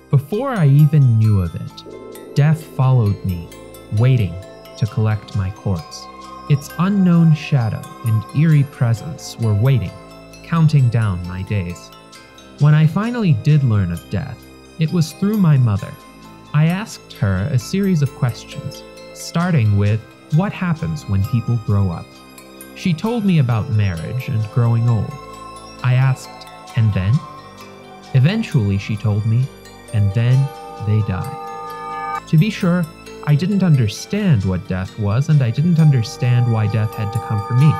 Before I even knew of it, death followed me, waiting to collect my corpse. Its unknown shadow and eerie presence were waiting, counting down my days. When I finally did learn of death, it was through my mother. I asked her a series of questions, starting with what happens when people grow up. She told me about marriage and growing old. I asked, and then? Eventually, she told me, and then they die. To be sure, I didn't understand what death was, and I didn't understand why death had to come for me.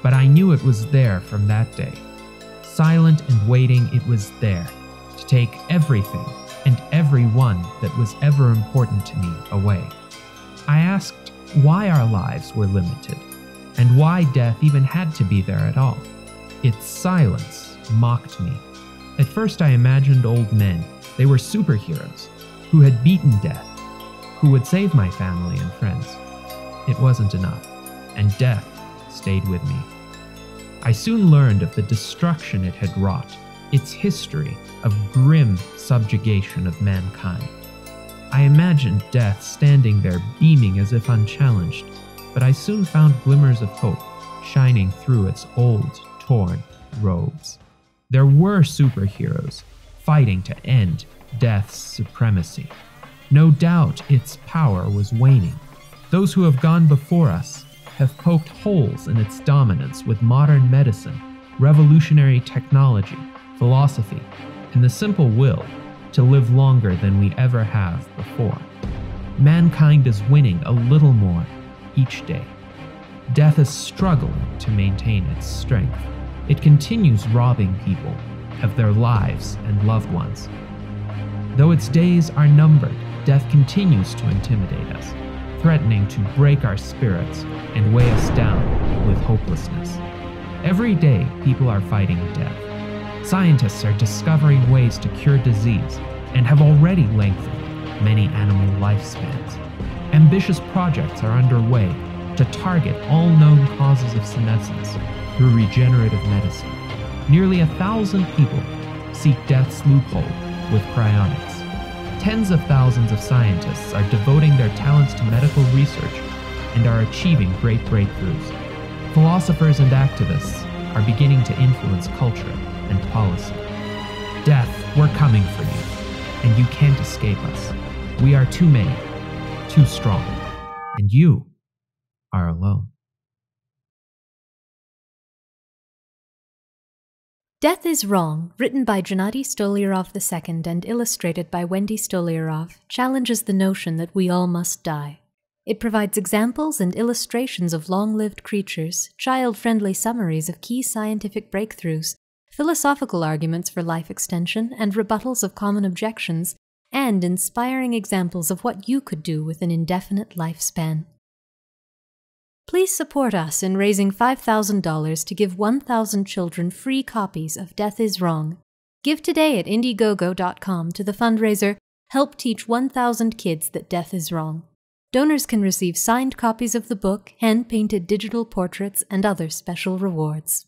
But I knew it was there from that day. Silent and waiting, it was there to take everything and everyone that was ever important to me away. I asked why our lives were limited, and why death even had to be there at all. Its silence mocked me. At first I imagined old men. They were superheroes who had beaten death, who would save my family and friends. It wasn't enough, and death stayed with me. I soon learned of the destruction it had wrought, its history of grim subjugation of mankind. I imagined death standing there beaming as if unchallenged, but I soon found glimmers of hope shining through its old, torn robes. There were superheroes fighting to end death's supremacy. No doubt its power was waning. Those who have gone before us have poked holes in its dominance with modern medicine, revolutionary technology, philosophy, and the simple will to live longer than we ever have before. Mankind is winning a little more each day. Death is struggling to maintain its strength. It continues robbing people of their lives and loved ones. Though its days are numbered, death continues to intimidate us, threatening to break our spirits and weigh us down with hopelessness. Every day, people are fighting death. Scientists are discovering ways to cure disease and have already lengthened many animal lifespans. Ambitious projects are underway to target all known causes of senescence through regenerative medicine. Nearly 1,000 people seek death's loophole with cryonics. Tens of thousands of scientists are devoting their talents to medical research and are achieving great breakthroughs. Philosophers and activists are beginning to influence culture and policy. Death, we're coming for you, and you can't escape us. We are too many, too strong, and you are alone. Death is Wrong, written by Gennady Stolyarov II and illustrated by Wendy Stolyarov, challenges the notion that we all must die. It provides examples and illustrations of long-lived creatures, child-friendly summaries of key scientific breakthroughs, philosophical arguments for life extension and rebuttals of common objections, and inspiring examples of what you could do with an indefinite lifespan. Please support us in raising $5,000 to give 1,000 children free copies of Death is Wrong. Give today at Indiegogo.com to the fundraiser Help Teach 1,000 Kids That Death is Wrong. Donors can receive signed copies of the book, hand-painted digital portraits, and other special rewards.